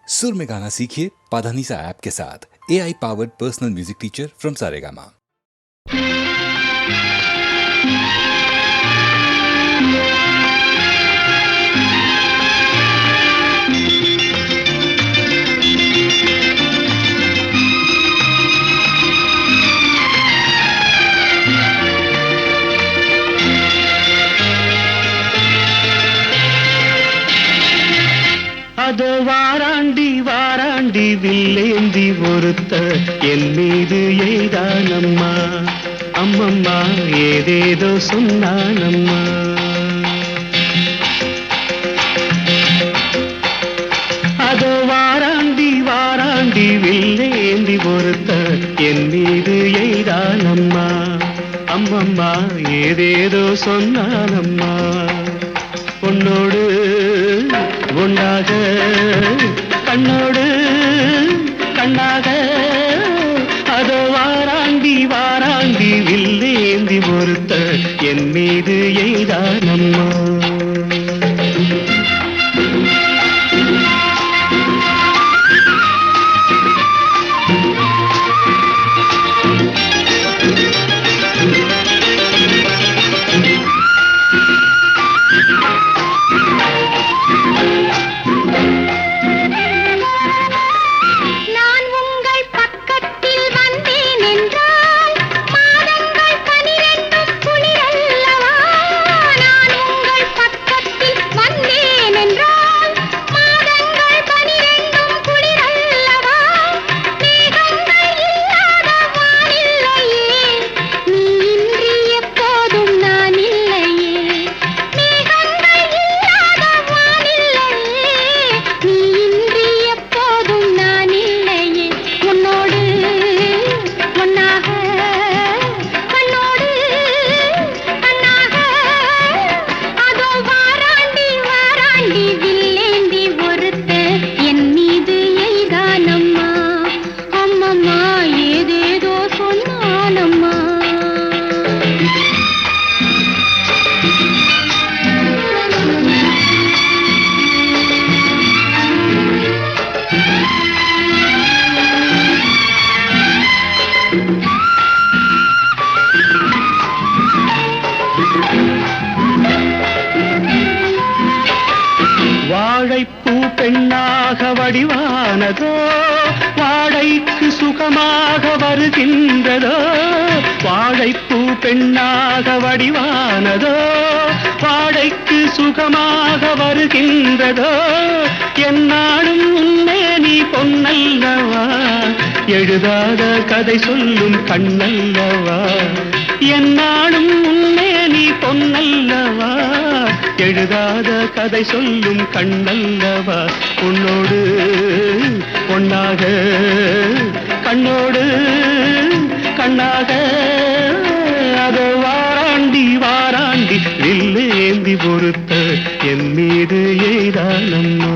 सुर में गाना सीखिए पाधानीसा ऐप के साथ। AI powered personal music teacher from Saregama. அதோ வாராண்டி வாராண்டி வில்லேந்தி ஒருத்த என் மீது எய்தானம்மா, அம்மம்மா ஏதேதோ சொன்னானம்மா. அதோ வாராண்டி வாராண்டி வில்லேந்தி ஒருத்த என் மீது எய்தானம்மா, அம்மம்மா ஏதேதோ சொன்னானம்மா. பொன்னோடு ஒன்றாக கண்ணோடு கண்ணாக அதோ வாராண்டி வாராண்டி வில்லேந்தி ஒருத்த என் மீது எய்தானம்மா. வாழைப்பூ பெண்ணாக வடிவானதோ, வாழைக்கு சுகமாக வருகின்றதோ. வாழைப்பூ பெண்ணாக வடிவானதோ, வாழைக்கு சுகமாக வருகின்றதோ. என்னாலும் உன்னே நீ பொன்னல்லவா, எழுதாத கதை சொல்லும் கண்ணல்லவா. என்னாலும் உன்னே நீ பொன்னல்லவா, எழுதாத கதை சொல்லும் கண்ணல்லவா. உன்னோடு பொன்னாக கண்ணோடு கண்ணாக அதோ வாராண்டி வாராண்டி வில்லேந்தி பொறுத்த என் மீது எய்தானம்மா.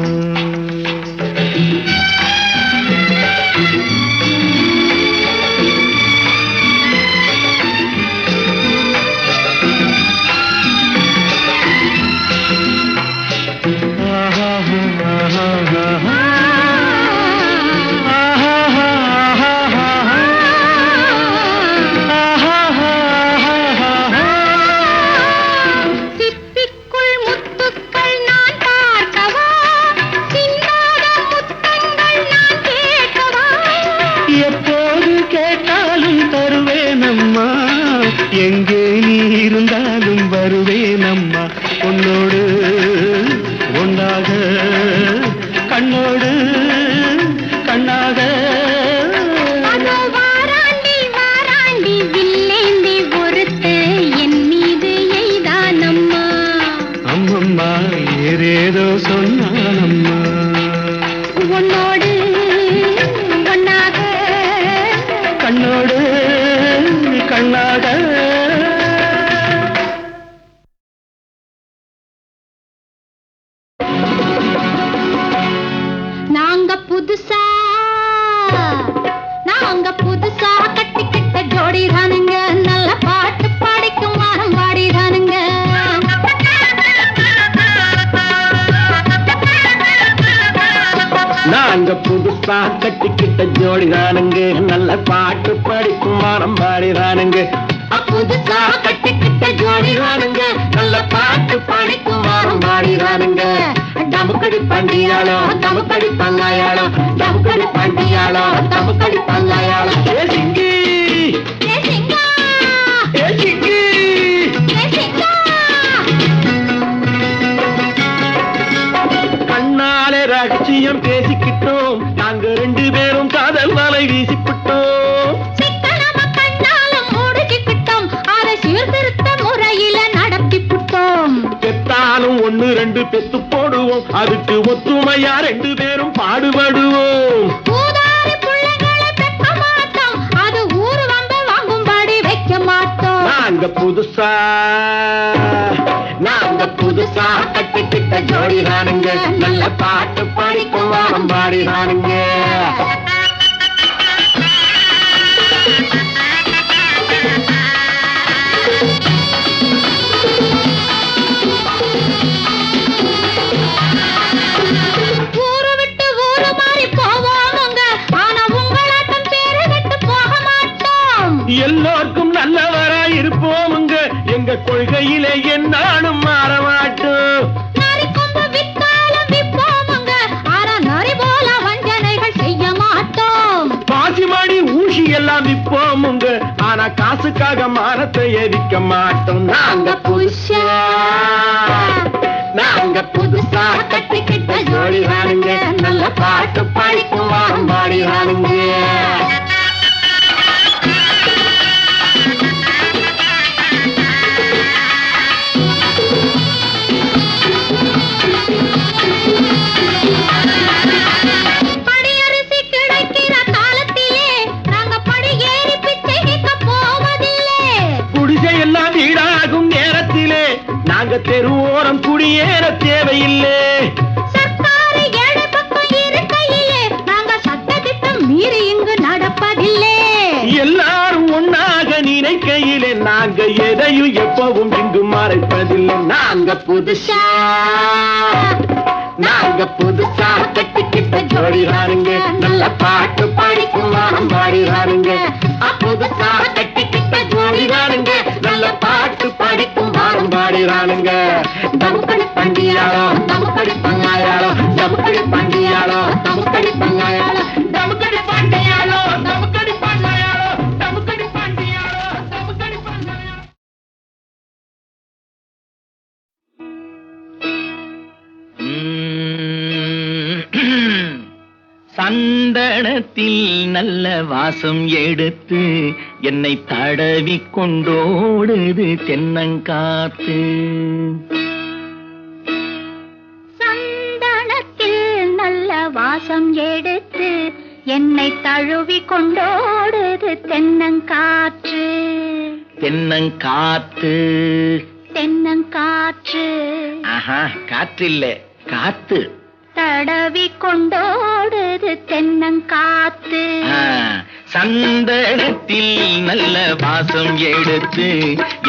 எங்கே நீ இருந்தாலும் வருவேனம்மா. உன்னோடு ஒன்றாக கண்ணோடு கண்ணாக வாராண்டி வாராண்டி வில்லேந்தி ஒருத்த என் மீது எய்தானம்மா, அம்மம்மா ஏதேதோ சொன்னானம்மா. உன்னோடு ஒன்னாக கண்ணோடு கண்ணாக நாங்க புதுசா கட்டிக்கிட்ட ஜோடிதானுங்க, நல்ல பாட்டு படிக்கும் வாரம் பாடிதானுங்க. புதுசா கட்டிக்கிட்ட ஜோடிதானுங்க, நல்ல பாட்டு படிக்கும் வாரம் பாடிதானுங்க. டமுக்கடி பண்டியாளோ டமுக்கடி பங்காயாளோ, டமுக்கடி பண்டியாளோ டமுக்கடி பங்காயாளோ. ஏ சிங்கி ஏ சிங்கா, ஏ சிங்கி ஏ சிங்கா. கண்ணாலே ரகசியம் பேசிக்கிட்டோம், நாங்க 2 பேரும் காதல் வலை வீசிக்கிட்டோம். சிக்கனமா கண்ணாலும் முடிச்சுக்கிட்டோம், அதை சீர்திருத்த முறையில நடத்திப்புட்டோம். பெத்தாலும் 1 2 பெத்து போடுவோம், அதுக்கு ஒத்துமையா 2 பேரும் பாடுபடுவோம். ஊதாரி பிள்ளைகளை பெக்க மாட்டோம், அது ஊரு வந்து வாங்கும்படி வைக்க மாட்டோம். நாங்க புதுசா கட்டிக்கிட்ட ஜோடிதானுங்க, நல்ல பாட்டு படிக்கும் வாரம் பாடிதானுங்க. ஊரு விட்டு ஊரு மாறி போவோமுங்க, ஆனா உங்களாட்டம் பேரு விட்டு போக மாட்டோம். எல்லோருக்கும் நல்லவரா இருப்போமுங்க, எங்க கொள்கையிலே என்னாலும் மாற மாட்டோம். நரி கொம்பு வித்தாலும் விப்போமுங்க, ஆனா நரி போல வஞ்சனைகள் செய்ய மாட்டோம். பாசிமாடி ஊசி எல்லாம் விப்போமுங்க, ஆனா காசுக்காக மானத்தை எரிக்க மாட்டோம். நாங்க புதுசா கட்டிக்கிட்ட ஜோடிதானுங்க, நல்ல பாட்டு படிக்கும் வாரம் பாடிதானுங்க. படியரிசி கிடைக்கிற காலத்திலே நாங்க படி ஏறி பிச்சை கேட்க போவதில்லை. குடிசை எல்லாம் வீடாகும் நேரத்திலே நாங்க தெருவோரம் குடியேற தேவையில்லை. சர்க்காரு ஏழை பக்கம் இருக்கையிலே நாங்க சட்டத்திட்டம் மீறி இங்கு நடப்பதில்லை. எல்லாரும் ஒன்னாக நினைக்கையிலே நாங்க எதையும் எப்பவும் இங்கு மறைப்பதில்லை. நாங்க புதுசா கட்டிக்கிட்ட ஜோடிதானுங்க, நல்ல பாட்டு படிக்கும் வாரம் பாடிதானுங்க. புதுசா கட்டிக்கிட்ட ஜோடிதானுங்க, நல்ல பாட்டு படிக்கும் வாரம் பாடிதானுங்க. டமுக்கடி பண்டியாளோ டமுக்கடி பங்காயாளோ, டமுக்கடி பண்டியாளோ டமுக்கடி பங்காயாளோ, டமுக்கடி பண்டியாளோ டமுக்கடி பங்காயாளோ, டமுக்கடி பண்டியாளோ டமுக்கடி பங்காயாளோ. சந்தனத்தில் நல்ல வாசம் எடுத்து என்னை தடவி கொண்டோடுது தென்னங்காத்து. சந்தனத்தில் நல்ல வாசம் எடுத்து என்னை தழுவி கொண்டோடுது தென்னங்காற்று. தென்னங்காத்து. தென்னங்காற்று ஆஹா, காற்று இல்ல, காத்து. தடவி கொண்டோடுது தென்னங்காத்து. சந்தனத்தில் நல்ல வாசம் எடுத்து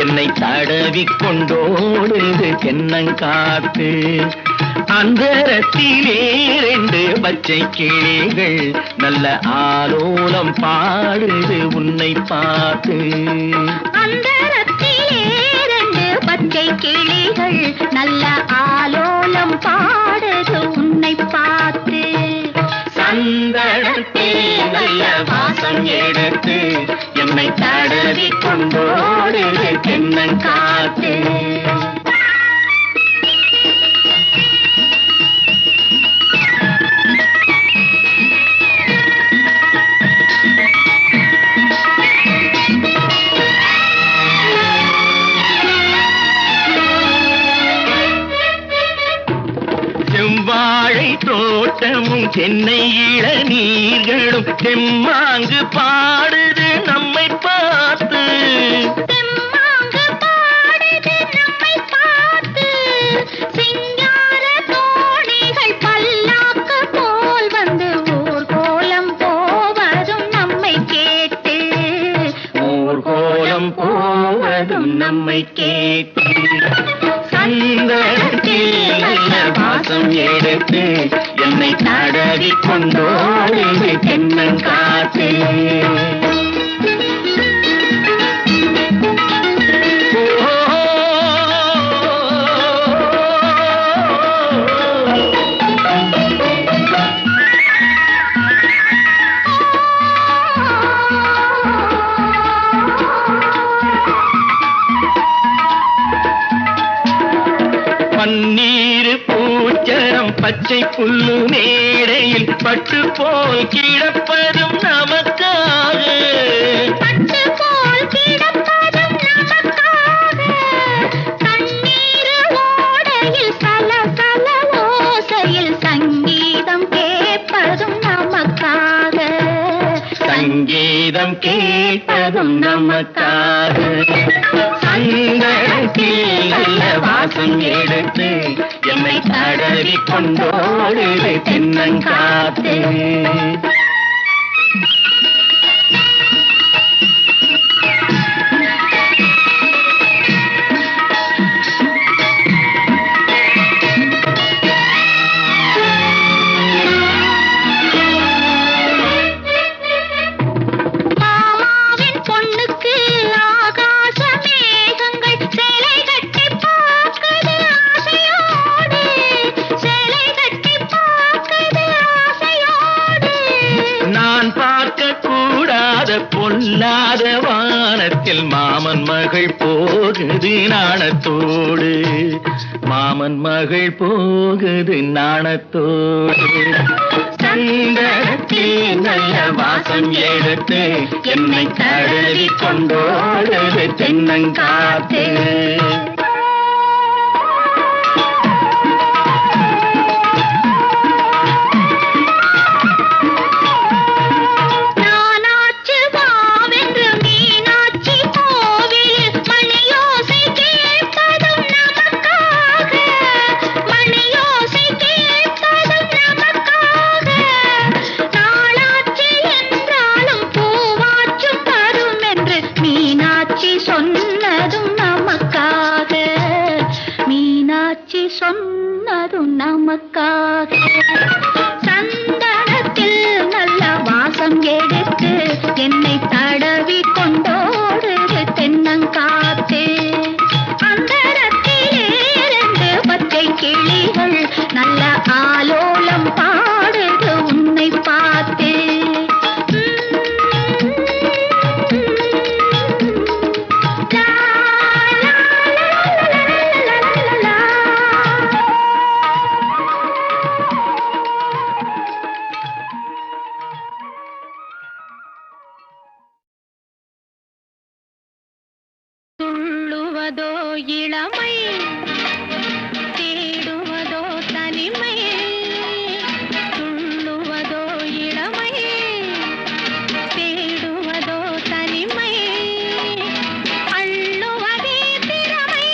என்னை தடவி கொண்டோடுது தென்னங்காத்து. அந்தரத்திலே 2 பச்சை கிளிகள் நல்ல ஆலோலம் பாடுது உன்னை பார்த்து. அந்தரத்திலே 2 பச்சை கிளிகள் நல்ல ஆலோலம் பாடுது உன்னை பார்த்து. சந்தனத்தில் நல்ல வாசம் எடுத்து என்னை தடவி கொண்டோடுது தென்னங்காத்து. செவ்வாழை தோட்டமும் சென்னை இளநீர்களும் தெம்மாங்கு பாடுது நம்மை பார்த்து. தெம்மாங்கு பாடுது நம்மை பார்த்து. சிங்கார தோணிகள் பல்லாக்கு போல் வந்து ஊர்கோலம் போவதும் நம்மை கேட்டு. ஊர்கோலம் போவதும் நம்மை கேட்டு. சந்தனத்தில் நல்ல வாசம் எடுத்து என்னை தடவி கொண்டோடு தென்னங்காத்து. பன்னீர் பூச்சரம் பச்சை புல்லு மேடையில் பட்டு போல் கிடப்பதும் நமக்காக, பட்டு போல் கிடப்பதும் நமக்காக. தண்ணீர் ஓடையில் சல சல ஓசையில் சங்கீதம் கேட்பதும் நமக்காக, சங்கீதம் கேட்பதும் நமக்காக. சந்தனத்தில் நல்ல வாசம் எடுத்து என்னை தடவி கொண்டோடு தென்னங்காத்து. பொல்லாத வானத்தில் மாமன் மகள் போகுது நாணத்தோடு, மாமன் மகள் போகுது நாணத்தோடு. சந்தனத்தில் நல்ல வாசம் எடுத்து என்னை தடவி கொண்டோடு தென்னங்காத்து. சொன்னதும் நமக்காக. சந்தனத்தில் நல்ல வாசம் எடுத்து என்னை தடவி கொண்டோடு தென்னங்காத்து. அந்தரத்திலே 2 பச்சை கிளிகள் நல்ல ஆலோலம் பாடுது உன்னை பார்த்து. துள்ளுவதோ இளமை, தேடுவதோ தனிமை. துள்ளுவதோ இளமை, தேடுவதோ தனிமை. அள்ளுவதே திறமை,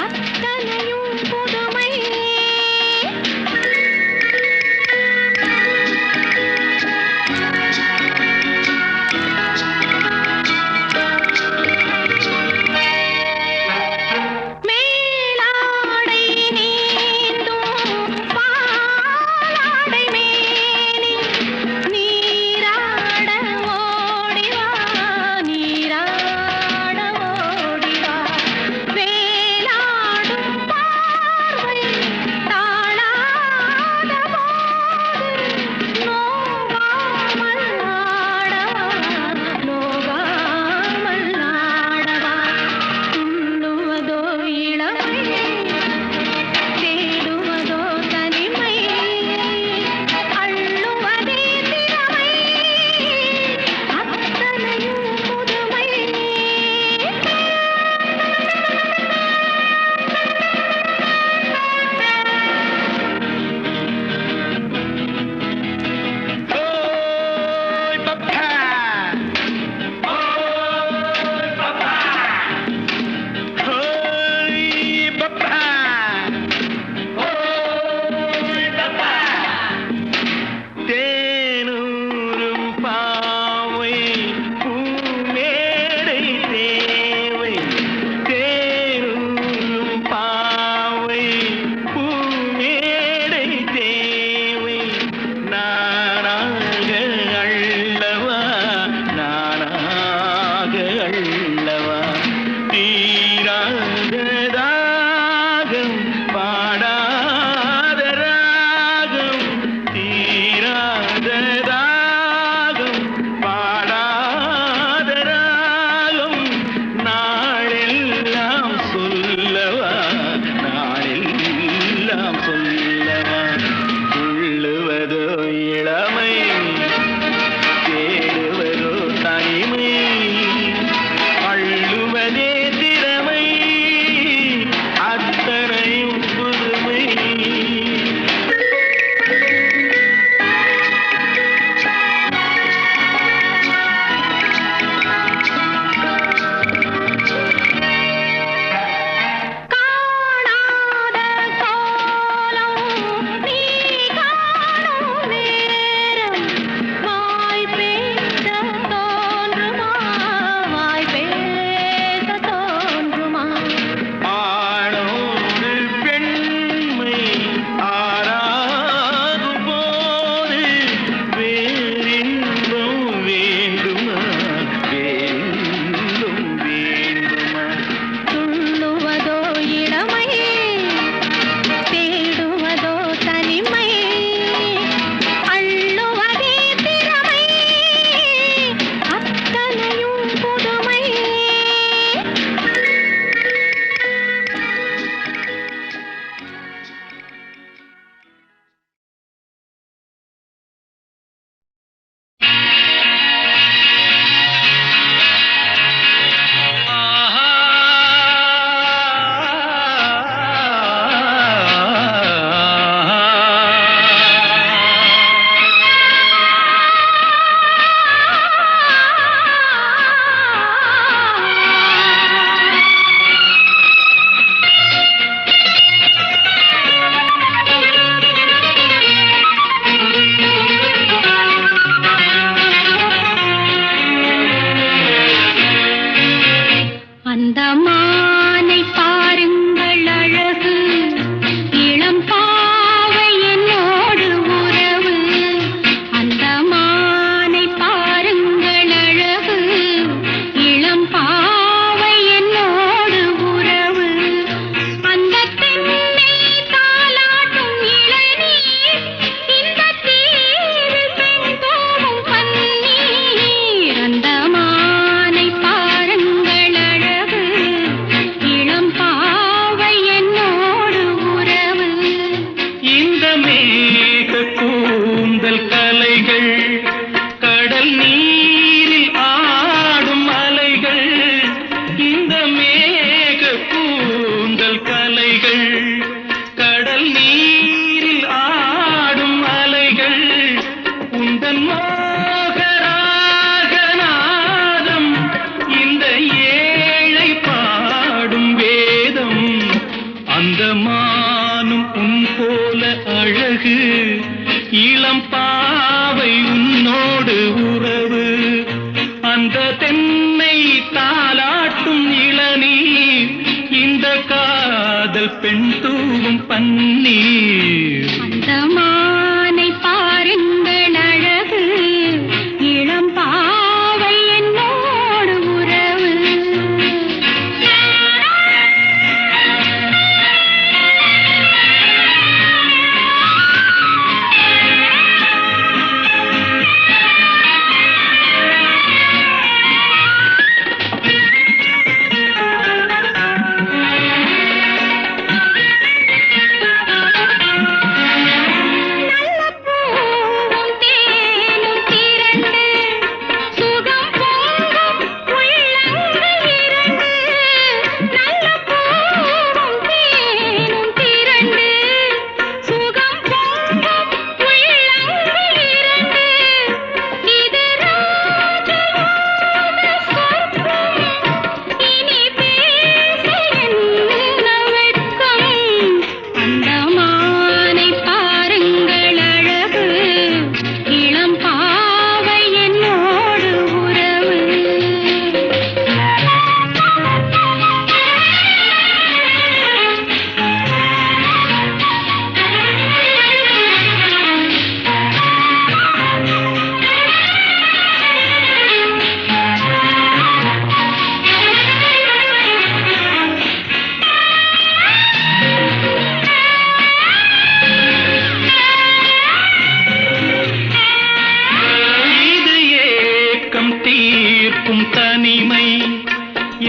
அத்தனையும் புதுமை. கூந்தல் கலைகள் கடல் நீரில் ஆடும் அலைகள் இந்த மேக கூந்தல் கலைகள் கடல் நீரில் ஆடும் அலைகள் உந்தன் மோகராகநாதம் இந்த ஏழை பாடும் வேதம் அந்த மானும் உன் போல அழகு இளம் பாவை உன்னோடு உறவு அந்த தென்னை தாலாட்டும் இளநீர் இந்த காதல் பெண் தூவும் பன்னீர் அந்த மானை பாருங்கள் அழகு இளம் பாவை என்னோடு உறவு தீர்க்கும் தனிமை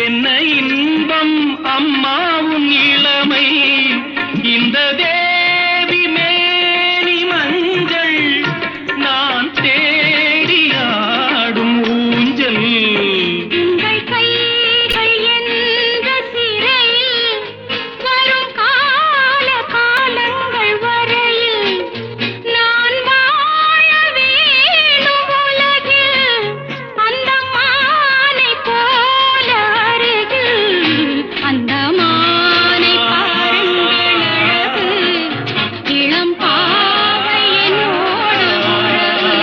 என்ன இன்பம் அம்மாவும் இளமை இந்த தேவி மேனி மஞ்சள் நான் தேடி ஆடும் ஊஞ்சல் உங்கள் கைகள் என்ற சிறையில் வரும் கால காலங்கள் வரையில் நான் வாழ வேணும் உலகில் அந்த மானை போல அருகில் அந்த மானை பாருங்கள் அழகு இளம் பாவை என்னோடு உறவு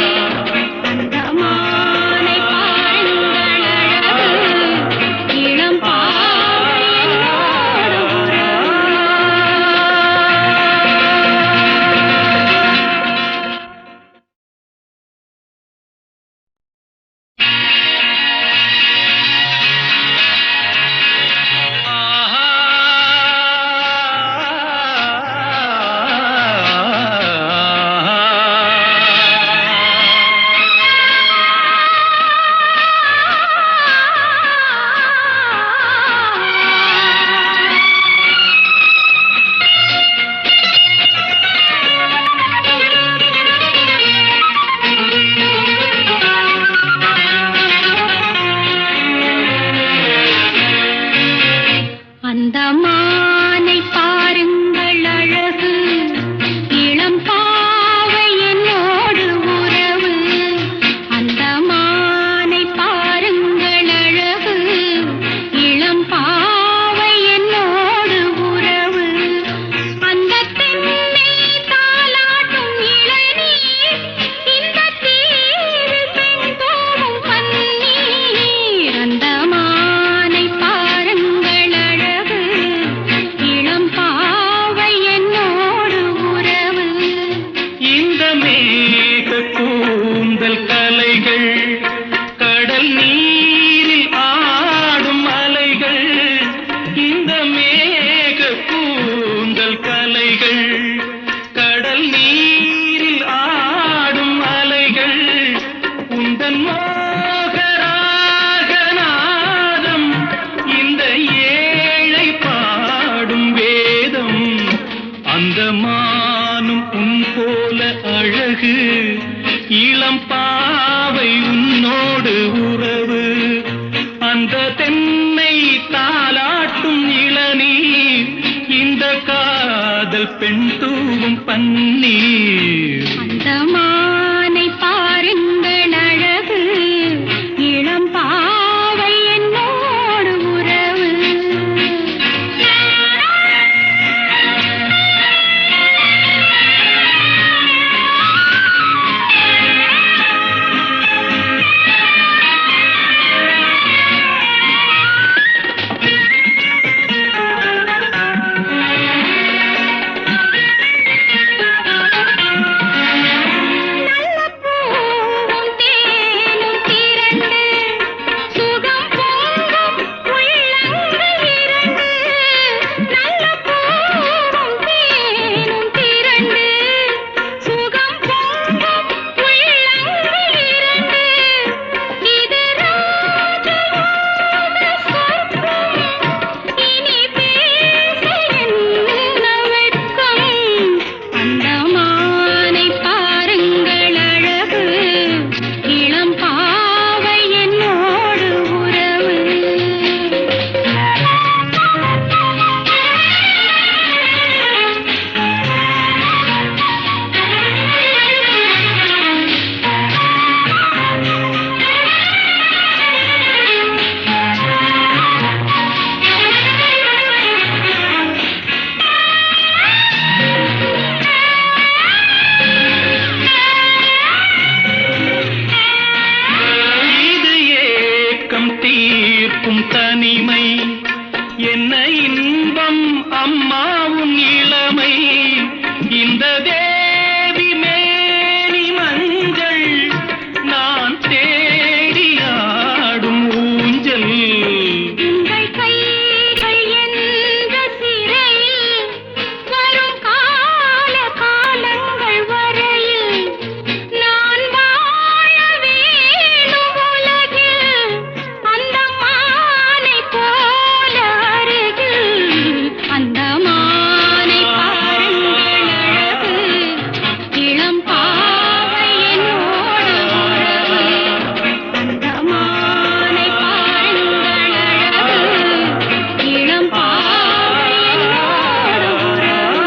அந்த மானை பாருங்கள் அழகு இளம் பாவை என்னோடு உறவு அந்த மானை பாருங்கள் அழகு இளம் பாவை என்னோடு உறவு அந்த மானை பாருங்கள் அழகு இளம் பாவை என்னோடு உறவு அந்த தென்னை தாலாட்டும் இளநீர் இந்த தீவில் பெண் தூவும் பன்னீர் அந்த மானை பாருங்கள் அழகு இளம் பாவை என்னோடு உறவு இந்த மேக கூந்தல் கலைகள் கடல் நீரில் ஆடும் அலைகள் இந்த மேக கூந்தல் கலைகள் கடல் நீரில் ஆடும் அலைகள் உந்தன் மோகராகநாதம் இந்த ஏழை பாடும் வேதம் அந்த மானும் உன் போல அழகு இளம் பாவை உன்னோடு உறவு அந்த தென்னை தாலாட்டும் இளநீர் இந்த காதல் பெண் தூவும் பன்னீர் அந்த மானை பாருங்கள் அழகு இளம் பாவை என்னோடு உறவு தனிமை என்ன இன்பம் அம்மாவும் இளமை இந்த தேவி மேனி மஞ்சள் நான் தேடி ஆடும் ஊஞ்சல் உங்கள் கைகள் என்ற சிறையில் வரும் கால காலங்கள் வரையில் நான் வாழ வேணும் உலகில் அந்த மானை போல அருகில் அந்த மானை பாருங்கள் அழகு இளம் பாவை என்னோடு உறவு அந்த மானை பாருங்கள் அழகு இளம் பாவை என்னோடு உறவு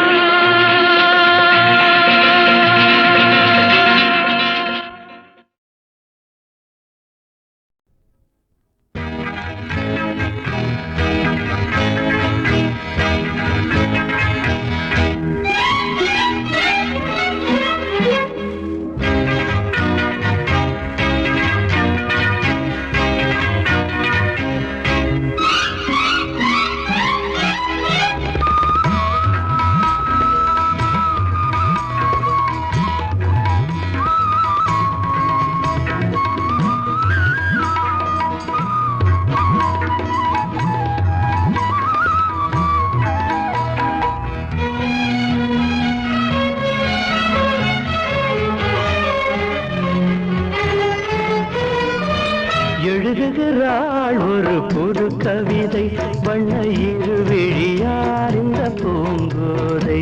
எழுதுகிறாள் ஒரு புது கவிதை வண்ண இருவிழியார் இந்த பூங்கோதை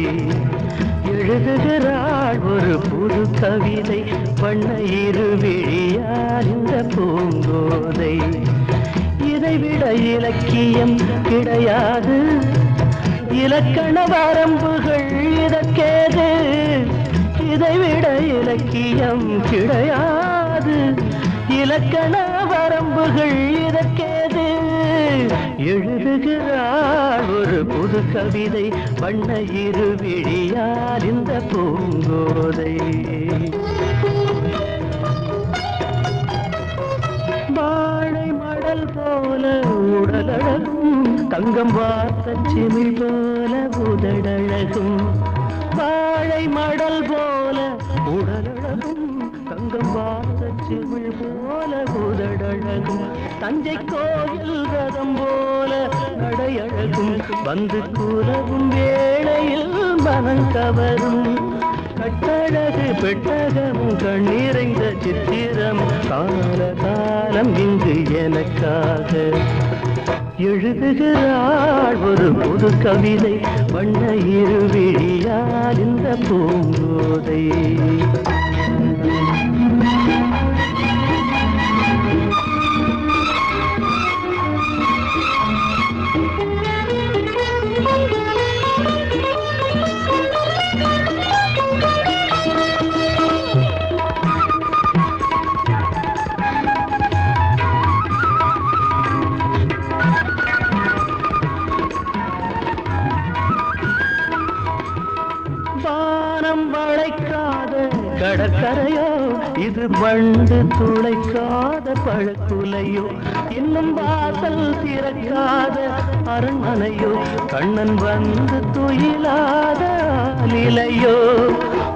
எழுதுகிறாள் ஒரு புது கவிதை வண்ண இருவிழியார் இந்த பூங்கோதை இதைவிட இலக்கியம் கிடையாது இலக்கண வரம்புகள் இதற்கேது இதைவிட இலக்கியம் கிடையாது இலக்கண வரம்புகள் இதற்கேது எழுதுகிறாள் ஒரு புது கவிதை வண்ண இருவிழியால் இந்த பூங்கோதை வாழை மடல் போல உடலழகும் தங்கம் வார்த்த சிமிழ் போல உதடழகும் வாழை மடல் போல உடலழகும் தங்கம் வார்த்த சிமிழ் போல உதடழகும் தஞ்சை கோயில் ரதம் போல நடையழகும் வந்து கூறவும் வேளையில் மனம் கவரும் கட்டழகு பெட்டகமும் கண்ணீரைந்த சித்திரம் கால காலம் இங்கு எனக்காக எழுதுகிறாள் ஒரு புது கவிதை வண்ண இருவிழியால் இந்த பூங்கோதை அறையோ இது வண்டு துளைக்காத பழக்குலையோ இன்னும் வாசல் திறக்காத அரண்மனையோ கண்ணன் வந்து துயிலாத நிலையோ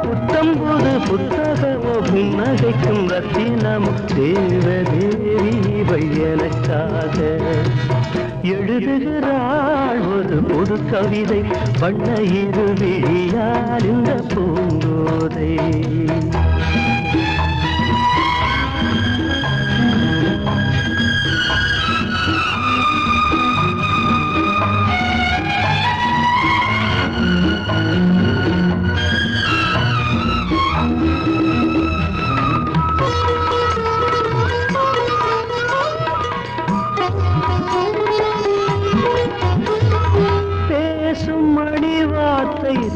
புத்தம் புது புத்தகமோ புன்னகைக்கும் ரத்தினமோ தேவதேவி எனக்காக எழுதுகிறாள் ஒரு புது கவிதை வண்ண இருவிழியால் இந்த பூங்கோதை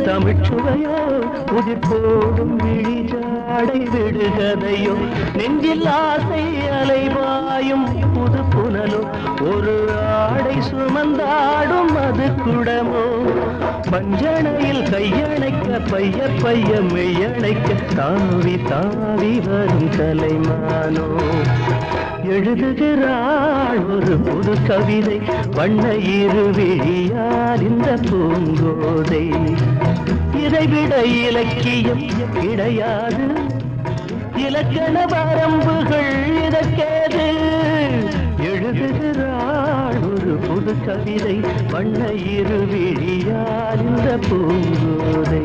தமிழ்ச்சுவையோ புதிர் போடும் விழிஜாடை விடுகதையோ நெஞ்சில் ஆசை அலைவாயும் புது புனலோ ஒரு ஆடை சுமந்தாடும் அது குடமோ பஞ்சணையில் கையணைக்க பைய பைய மெய்யணைக்க தாவி தாவி வரும் கலைமானோ எழுதுகிறாள் ஒரு புது கவிதை வண்ண இருவிழியால் இந்த பூங்கோதை இதைவிட இலக்கியம் கிடையாது இலக்கண வரம்புகள் இதற்கேது எழுதுகிறாள் ஒரு புது கவிதை வண்ண இருவிழியால் இந்த Poongothai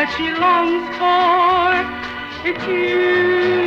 she longs for. It's you.